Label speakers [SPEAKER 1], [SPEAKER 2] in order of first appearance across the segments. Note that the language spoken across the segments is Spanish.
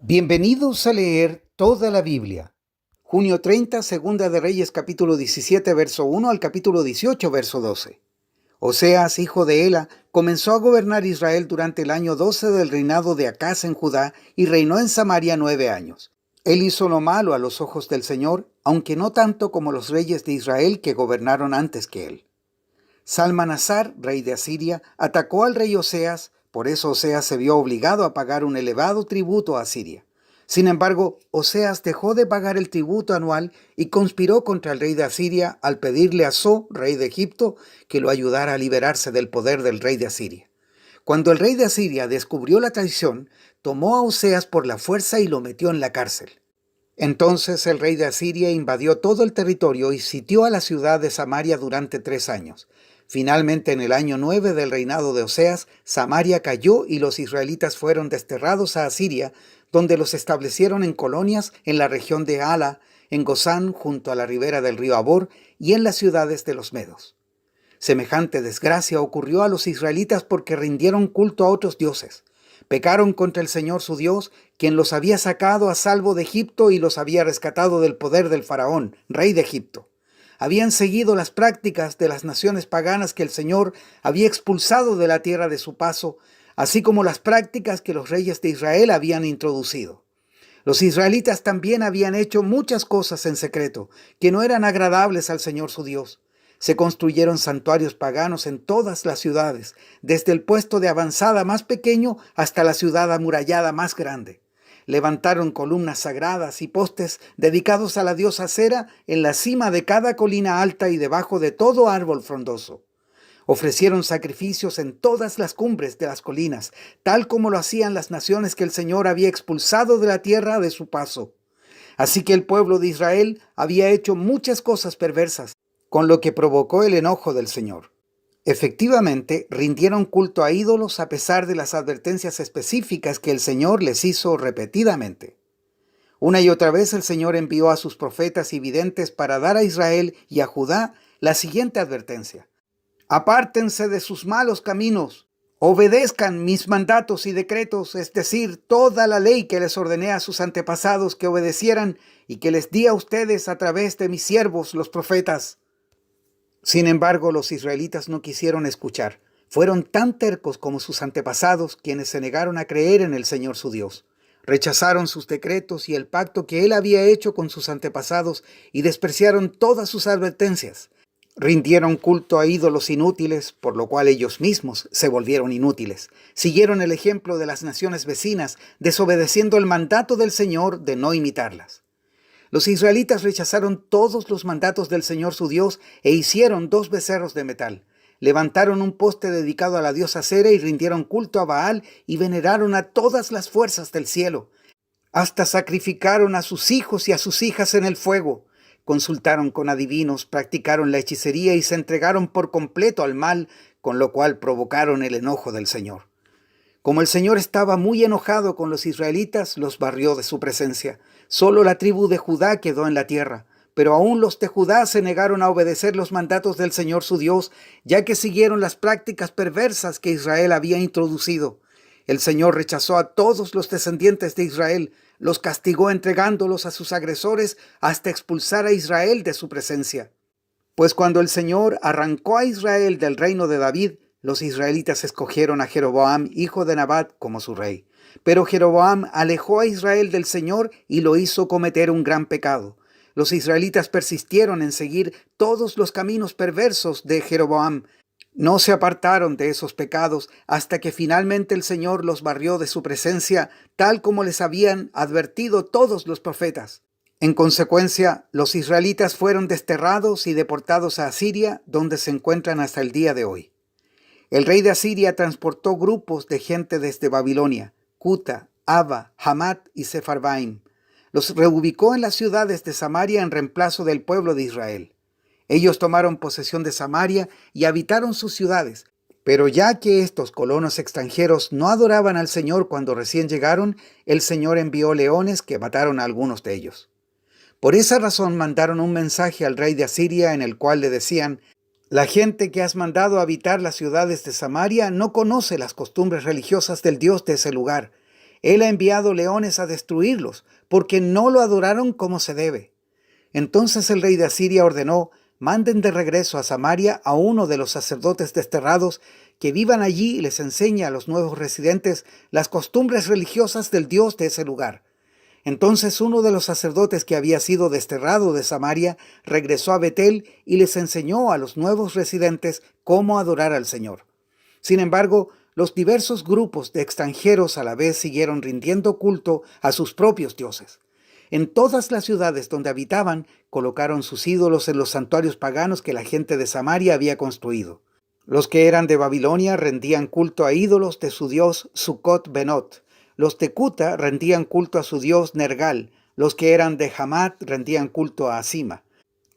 [SPEAKER 1] Bienvenidos a leer toda la Biblia. Junio 30, Segunda de Reyes, capítulo 17, verso 1 al capítulo 18, verso 12. Oseas, hijo de Ela, comenzó a gobernar Israel durante el año 12 del reinado de Acaz en Judá y reinó en Samaria 9 años. Él hizo lo malo a los ojos del Señor, aunque no tanto como los reyes de Israel que gobernaron antes que él. Salmanasar, rey de Asiria, atacó al rey Oseas, por eso Oseas se vio obligado a pagar un elevado tributo a Asiria. Sin embargo, Oseas dejó de pagar el tributo anual y conspiró contra el rey de Asiria al pedirle a So, rey de Egipto, que lo ayudara a liberarse del poder del rey de Asiria. Cuando el rey de Asiria descubrió la traición, tomó a Oseas por la fuerza y lo metió en la cárcel. Entonces el rey de Asiria invadió todo el territorio y sitió a la ciudad de Samaria durante 3 años. Finalmente, en el año 9 del reinado de Oseas, Samaria cayó y los israelitas fueron desterrados a Asiria, donde los establecieron en colonias en la región de Hala, en Gozán, junto a la ribera del río Abor, y en las ciudades de los medos. Semejante desgracia ocurrió a los israelitas porque rindieron culto a otros dioses. Pecaron contra el Señor su Dios, quien los había sacado a salvo de Egipto y los había rescatado del poder del faraón, rey de Egipto. Habían seguido las prácticas de las naciones paganas que el Señor había expulsado de la tierra de su paso, así como las prácticas que los reyes de Israel habían introducido. Los israelitas también habían hecho muchas cosas en secreto, que no eran agradables al Señor su Dios. Se construyeron santuarios paganos en todas las ciudades, desde el puesto de avanzada más pequeño hasta la ciudad amurallada más grande. Levantaron columnas sagradas y postes dedicados a la diosa Sera en la cima de cada colina alta y debajo de todo árbol frondoso. Ofrecieron sacrificios en todas las cumbres de las colinas, tal como lo hacían las naciones que el Señor había expulsado de la tierra de su paso. Así que el pueblo de Israel había hecho muchas cosas perversas, con lo que provocó el enojo del Señor. Efectivamente, rindieron culto a ídolos a pesar de las advertencias específicas que el Señor les hizo repetidamente. Una y otra vez el Señor envió a sus profetas y videntes para dar a Israel y a Judá la siguiente advertencia: apártense de sus malos caminos, obedezcan mis mandatos y decretos, es decir, toda la ley que les ordené a sus antepasados que obedecieran y que les di a ustedes a través de mis siervos los profetas. Sin embargo, los israelitas no quisieron escuchar. Fueron tan tercos como sus antepasados, quienes se negaron a creer en el Señor su Dios. Rechazaron sus decretos y el pacto que Él había hecho con sus antepasados y despreciaron todas sus advertencias. Rindieron culto a ídolos inútiles, por lo cual ellos mismos se volvieron inútiles. Siguieron el ejemplo de las naciones vecinas, desobedeciendo el mandato del Señor de no imitarlas. Los israelitas rechazaron todos los mandatos del Señor su Dios e hicieron 2 becerros de metal. Levantaron un poste dedicado a la diosa Sera y rindieron culto a Baal y veneraron a todas las fuerzas del cielo. Hasta sacrificaron a sus hijos y a sus hijas en el fuego. Consultaron con adivinos, practicaron la hechicería y se entregaron por completo al mal, con lo cual provocaron el enojo del Señor. Como el Señor estaba muy enojado con los israelitas, los barrió de su presencia. Solo la tribu de Judá quedó en la tierra, pero aún los de Judá se negaron a obedecer los mandatos del Señor su Dios, ya que siguieron las prácticas perversas que Israel había introducido. El Señor rechazó a todos los descendientes de Israel, los castigó entregándolos a sus agresores hasta expulsar a Israel de su presencia. Pues cuando el Señor arrancó a Israel del reino de David, los israelitas escogieron a Jeroboam, hijo de Nabat, como su rey. Pero Jeroboam alejó a Israel del Señor y lo hizo cometer un gran pecado. Los israelitas persistieron en seguir todos los caminos perversos de Jeroboam. No se apartaron de esos pecados hasta que finalmente el Señor los barrió de su presencia, tal como les habían advertido todos los profetas. En consecuencia, los israelitas fueron desterrados y deportados a Asiria, donde se encuentran hasta el día de hoy. El rey de Asiria transportó grupos de gente desde Babilonia, Cuta, Ava, Hamat y Sefarvaim. Los reubicó en las ciudades de Samaria en reemplazo del pueblo de Israel. Ellos tomaron posesión de Samaria y habitaron sus ciudades, pero ya que estos colonos extranjeros no adoraban al Señor cuando recién llegaron, el Señor envió leones que mataron a algunos de ellos. Por esa razón mandaron un mensaje al rey de Asiria en el cual le decían: la gente que has mandado a habitar las ciudades de Samaria no conoce las costumbres religiosas del Dios de ese lugar. Él ha enviado leones a destruirlos, porque no lo adoraron como se debe. Entonces el rey de Asiria ordenó: manden de regreso a Samaria a uno de los sacerdotes desterrados, que vivan allí y les enseñe a los nuevos residentes las costumbres religiosas del Dios de ese lugar. Entonces uno de los sacerdotes que había sido desterrado de Samaria regresó a Betel y les enseñó a los nuevos residentes cómo adorar al Señor. Sin embargo, los diversos grupos de extranjeros a la vez siguieron rindiendo culto a sus propios dioses. En todas las ciudades donde habitaban, colocaron sus ídolos en los santuarios paganos que la gente de Samaria había construido. Los que eran de Babilonia rendían culto a ídolos de su dios Sucot-Benot. Los de Cuta rendían culto a su dios Nergal. Los que eran de Hamat rendían culto a Asima.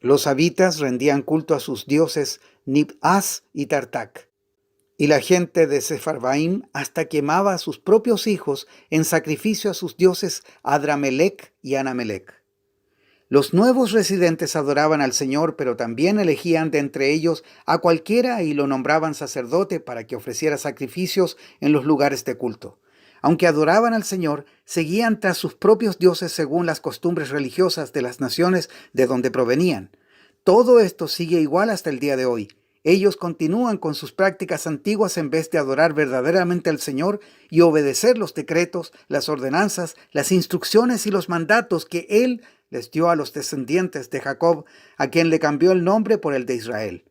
[SPEAKER 1] Los habitas rendían culto a sus dioses Nib-As y Tartak. Y la gente de Sefarvaim hasta quemaba a sus propios hijos en sacrificio a sus dioses Adramelech y Anamelech. Los nuevos residentes adoraban al Señor, pero también elegían de entre ellos a cualquiera y lo nombraban sacerdote para que ofreciera sacrificios en los lugares de culto. Aunque adoraban al Señor, seguían tras sus propios dioses según las costumbres religiosas de las naciones de donde provenían. Todo esto sigue igual hasta el día de hoy. Ellos continúan con sus prácticas antiguas en vez de adorar verdaderamente al Señor y obedecer los decretos, las ordenanzas, las instrucciones y los mandatos que Él les dio a los descendientes de Jacob, a quien le cambió el nombre por el de Israel.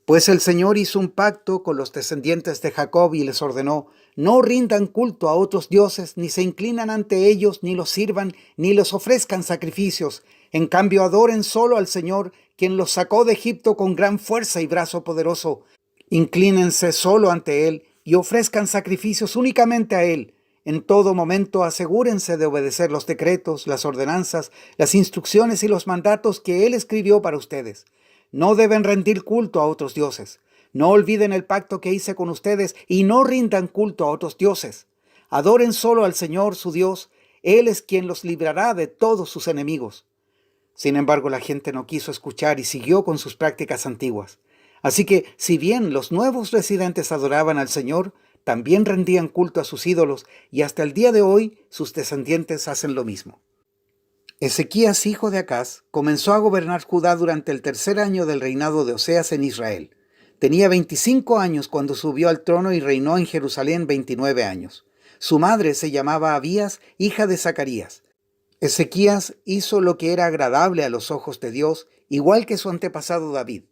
[SPEAKER 1] Pues el Señor hizo un pacto con los descendientes de Jacob y les ordenó: no rindan culto a otros dioses, ni se inclinan ante ellos, ni los sirvan, ni les ofrezcan sacrificios. En cambio, adoren solo al Señor, quien los sacó de Egipto con gran fuerza y brazo poderoso. Inclínense solo ante Él y ofrezcan sacrificios únicamente a Él. En todo momento asegúrense de obedecer los decretos, las ordenanzas, las instrucciones y los mandatos que Él escribió para ustedes. No deben rendir culto a otros dioses. No olviden el pacto que hice con ustedes y no rindan culto a otros dioses. Adoren solo al Señor, su Dios. Él es quien los librará de todos sus enemigos. Sin embargo, la gente no quiso escuchar y siguió con sus prácticas antiguas. Así que, si bien los nuevos residentes adoraban al Señor, también rendían culto a sus ídolos, y hasta el día de hoy sus descendientes hacen lo mismo. Ezequías, hijo de Acaz, comenzó a gobernar Judá durante el 3er año del reinado de Oseas en Israel. Tenía 25 años cuando subió al trono y reinó en Jerusalén 29 años. Su madre se llamaba Abías, hija de Zacarías. Ezequías hizo lo que era agradable a los ojos de Dios, igual que su antepasado David.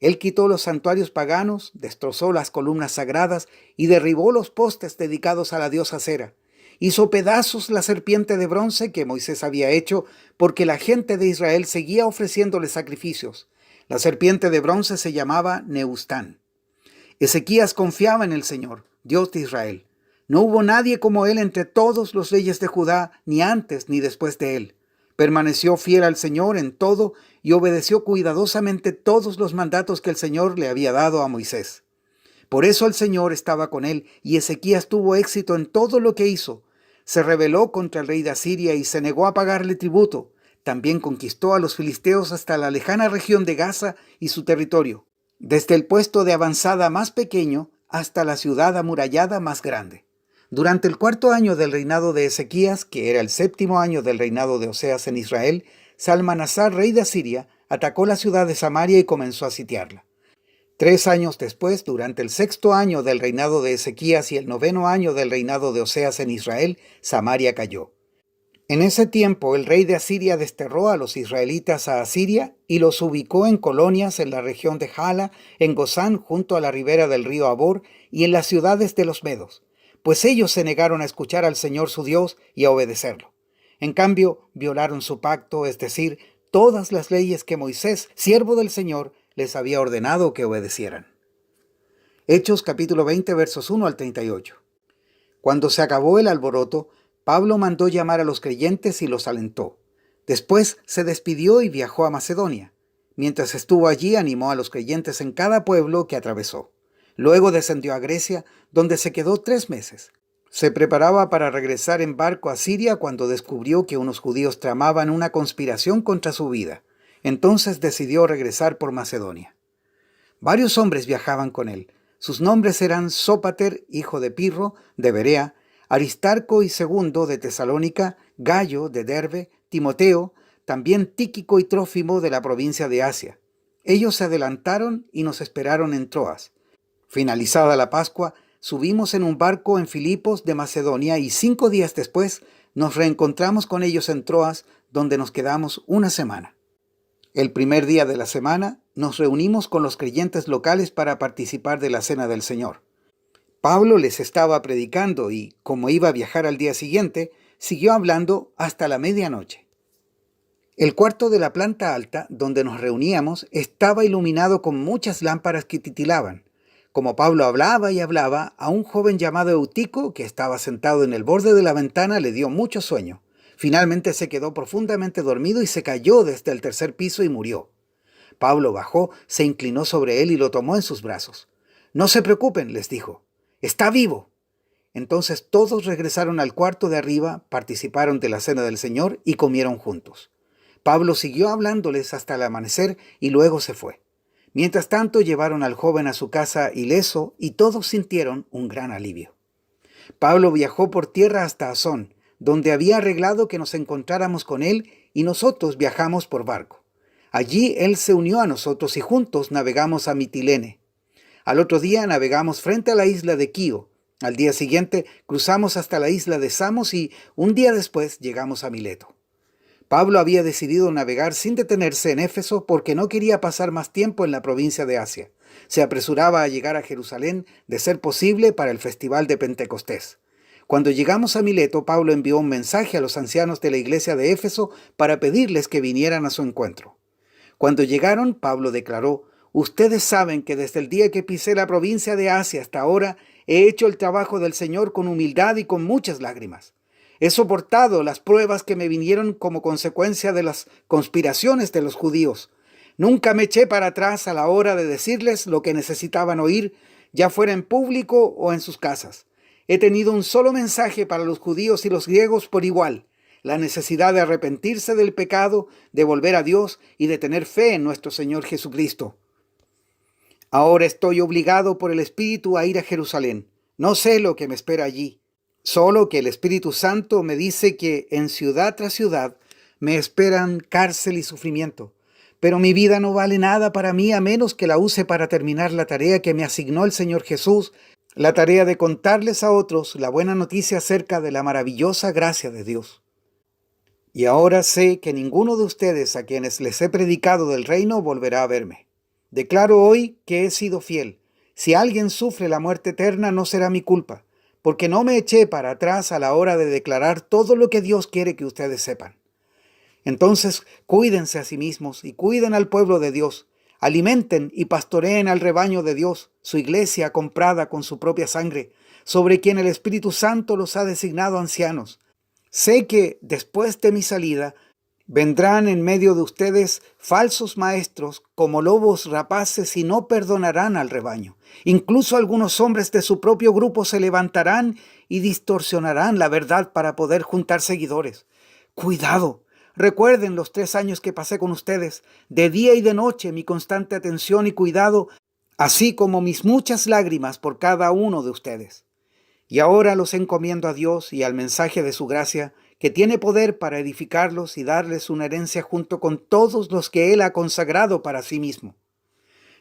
[SPEAKER 1] Él quitó los santuarios paganos, destrozó las columnas sagradas y derribó los postes dedicados a la diosa Cera. Hizo pedazos la serpiente de bronce que Moisés había hecho, porque la gente de Israel seguía ofreciéndole sacrificios. La serpiente de bronce se llamaba Neustán. Ezequías confiaba en el Señor, Dios de Israel. No hubo nadie como él entre todos los reyes de Judá, ni antes ni después de él. Permaneció fiel al Señor en todo y obedeció cuidadosamente todos los mandatos que el Señor le había dado a Moisés. Por eso el Señor estaba con él y Ezequías tuvo éxito en todo lo que hizo. Se rebeló contra el rey de Asiria y se negó a pagarle tributo. También conquistó a los filisteos hasta la lejana región de Gaza y su territorio, desde el puesto de avanzada más pequeño hasta la ciudad amurallada más grande. Durante el 4.º año del reinado de Ezequías, que era el 7.º año del reinado de Oseas en Israel, Salmanasar, rey de Asiria, atacó la ciudad de Samaria y comenzó a sitiarla. 3 años después, durante el 6.º año del reinado de Ezequías y el 9.º año del reinado de Oseas en Israel, Samaria cayó. En ese tiempo, el rey de Asiria desterró a los israelitas a Asiria y los ubicó en colonias en la región de Hala, en Gozán, junto a la ribera del río Abor, y en las ciudades de los medos, pues ellos se negaron a escuchar al Señor su Dios y a obedecerlo. En cambio, violaron su pacto, es decir, todas las leyes que Moisés, siervo del Señor, les había ordenado que obedecieran. Hechos capítulo 20, versos 1 al 38. Cuando se acabó el alboroto, Pablo mandó llamar a los creyentes y los alentó. Después se despidió y viajó a Macedonia. Mientras estuvo allí, animó a los creyentes en cada pueblo que atravesó. Luego descendió a Grecia, donde se quedó 3 meses. Se preparaba para regresar en barco a Siria cuando descubrió que unos judíos tramaban una conspiración contra su vida. Entonces decidió regresar por Macedonia. Varios hombres viajaban con él. Sus nombres eran Sópater, hijo de Pirro, de Berea, Aristarco y Segundo de Tesalónica, Gayo de Derbe, Timoteo, también Tíquico y Trófimo de la provincia de Asia. Ellos se adelantaron y nos esperaron en Troas. Finalizada la Pascua, subimos en un barco en Filipos de Macedonia y 5 días después nos reencontramos con ellos en Troas, donde nos quedamos una semana. El primer día de la semana nos reunimos con los creyentes locales para participar de la Cena del Señor. Pablo les estaba predicando y, como iba a viajar al día siguiente, siguió hablando hasta la medianoche. El cuarto de la planta alta, donde nos reuníamos, estaba iluminado con muchas lámparas que titilaban. Como Pablo hablaba y hablaba, a un joven llamado Eutico, que estaba sentado en el borde de la ventana, le dio mucho sueño. Finalmente se quedó profundamente dormido y se cayó desde el tercer piso y murió. Pablo bajó, se inclinó sobre él y lo tomó en sus brazos. «No se preocupen», les dijo, «está vivo». Entonces todos regresaron al cuarto de arriba, participaron de la cena del Señor y comieron juntos. Pablo siguió hablándoles hasta el amanecer y luego se fue. Mientras tanto llevaron al joven a su casa ileso y todos sintieron un gran alivio. Pablo viajó por tierra hasta Asón, donde había arreglado que nos encontráramos con él y nosotros viajamos por barco. Allí él se unió a nosotros y juntos navegamos a Mitilene. Al otro día navegamos frente a la isla de Quío. Al día siguiente cruzamos hasta la isla de Samos y un día después llegamos a Mileto. Pablo había decidido navegar sin detenerse en Éfeso porque no quería pasar más tiempo en la provincia de Asia. Se apresuraba a llegar a Jerusalén, de ser posible, para el festival de Pentecostés. Cuando llegamos a Mileto, Pablo envió un mensaje a los ancianos de la iglesia de Éfeso para pedirles que vinieran a su encuentro. Cuando llegaron, Pablo declaró: «Ustedes saben que desde el día que pisé la provincia de Asia hasta ahora he hecho el trabajo del Señor con humildad y con muchas lágrimas. He soportado las pruebas que me vinieron como consecuencia de las conspiraciones de los judíos. Nunca me eché para atrás a la hora de decirles lo que necesitaban oír, ya fuera en público o en sus casas. He tenido un solo mensaje para los judíos y los griegos por igual: la necesidad de arrepentirse del pecado, de volver a Dios y de tener fe en nuestro Señor Jesucristo. Ahora estoy obligado por el Espíritu a ir a Jerusalén. No sé lo que me espera allí. Solo que el Espíritu Santo me dice que en ciudad tras ciudad me esperan cárcel y sufrimiento. Pero mi vida no vale nada para mí a menos que la use para terminar la tarea que me asignó el Señor Jesús, la tarea de contarles a otros la buena noticia acerca de la maravillosa gracia de Dios. Y ahora sé que ninguno de ustedes a quienes les he predicado del reino volverá a verme. Declaro hoy que he sido fiel. Si alguien sufre la muerte eterna, no será mi culpa, porque no me eché para atrás a la hora de declarar todo lo que Dios quiere que ustedes sepan. Entonces, cuídense a sí mismos y cuiden al pueblo de Dios. Alimenten y pastoreen al rebaño de Dios, su iglesia comprada con su propia sangre, sobre quien el Espíritu Santo los ha designado ancianos. Sé que, después de mi salida, vendrán en medio de ustedes falsos maestros como lobos rapaces y no perdonarán al rebaño. Incluso algunos hombres de su propio grupo se levantarán y distorsionarán la verdad para poder juntar seguidores. Cuidado. Recuerden los 3 años que pasé con ustedes, de día y de noche mi constante atención y cuidado, así como mis muchas lágrimas por cada uno de ustedes. Y ahora los encomiendo a Dios y al mensaje de su gracia, que tiene poder para edificarlos y darles una herencia junto con todos los que Él ha consagrado para sí mismo.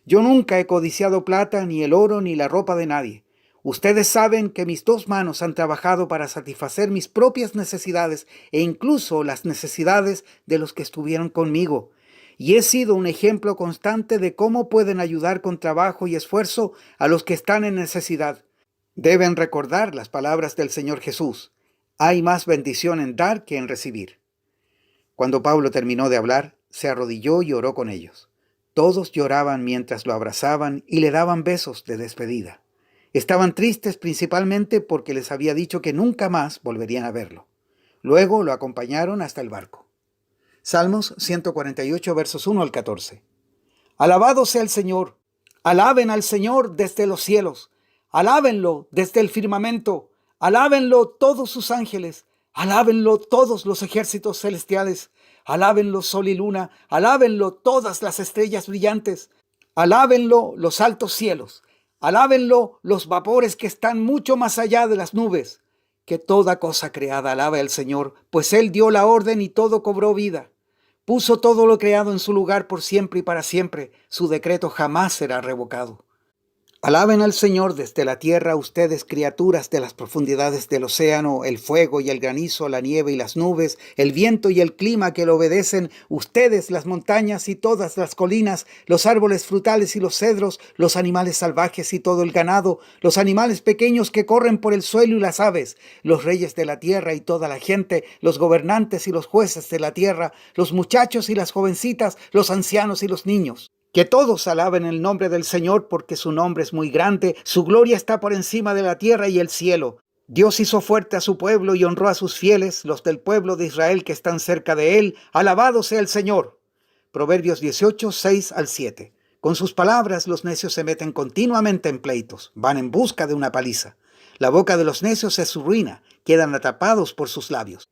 [SPEAKER 1] Yo nunca he codiciado plata, ni el oro, ni la ropa de nadie. Ustedes saben que mis 2 manos han trabajado para satisfacer mis propias necesidades e incluso las necesidades de los que estuvieron conmigo. Y he sido un ejemplo constante de cómo pueden ayudar con trabajo y esfuerzo a los que están en necesidad. Deben recordar las palabras del Señor Jesús: hay más bendición en dar que en recibir. Cuando Pablo terminó de hablar, se arrodilló y oró con ellos. Todos lloraban mientras lo abrazaban y le daban besos de despedida. Estaban tristes principalmente porque les había dicho que nunca más volverían a verlo. Luego lo acompañaron hasta el barco. Salmos 148, versos 1 al 14. Alabado sea el Señor. Alaben al Señor desde los cielos. Alábenlo desde el firmamento. Alábenlo todos sus ángeles. Alábenlo todos los ejércitos celestiales. Alábenlo sol y luna. Alábenlo todas las estrellas brillantes. Alábenlo los altos cielos. Alábenlo los vapores que están mucho más allá de las nubes. Que toda cosa creada alabe al Señor, pues Él dio la orden y todo cobró vida. Puso todo lo creado en su lugar por siempre y para siempre. Su decreto jamás será revocado. Alaben al Señor desde la tierra, ustedes criaturas de las profundidades del océano, el fuego y el granizo, la nieve y las nubes, el viento y el clima que le obedecen, ustedes las montañas y todas las colinas, los árboles frutales y los cedros, los animales salvajes y todo el ganado, los animales pequeños que corren por el suelo y las aves, los reyes de la tierra y toda la gente, los gobernantes y los jueces de la tierra, los muchachos y las jovencitas, los ancianos y los niños. Que todos alaben el nombre del Señor porque su nombre es muy grande, su gloria está por encima de la tierra y el cielo. Dios hizo fuerte a su pueblo y honró a sus fieles, los del pueblo de Israel que están cerca de él. Alabado sea el Señor. Proverbios 18, 6 al 7. Con sus palabras los necios se meten continuamente en pleitos, van en busca de una paliza. La boca de los necios es su ruina, quedan atrapados por sus labios.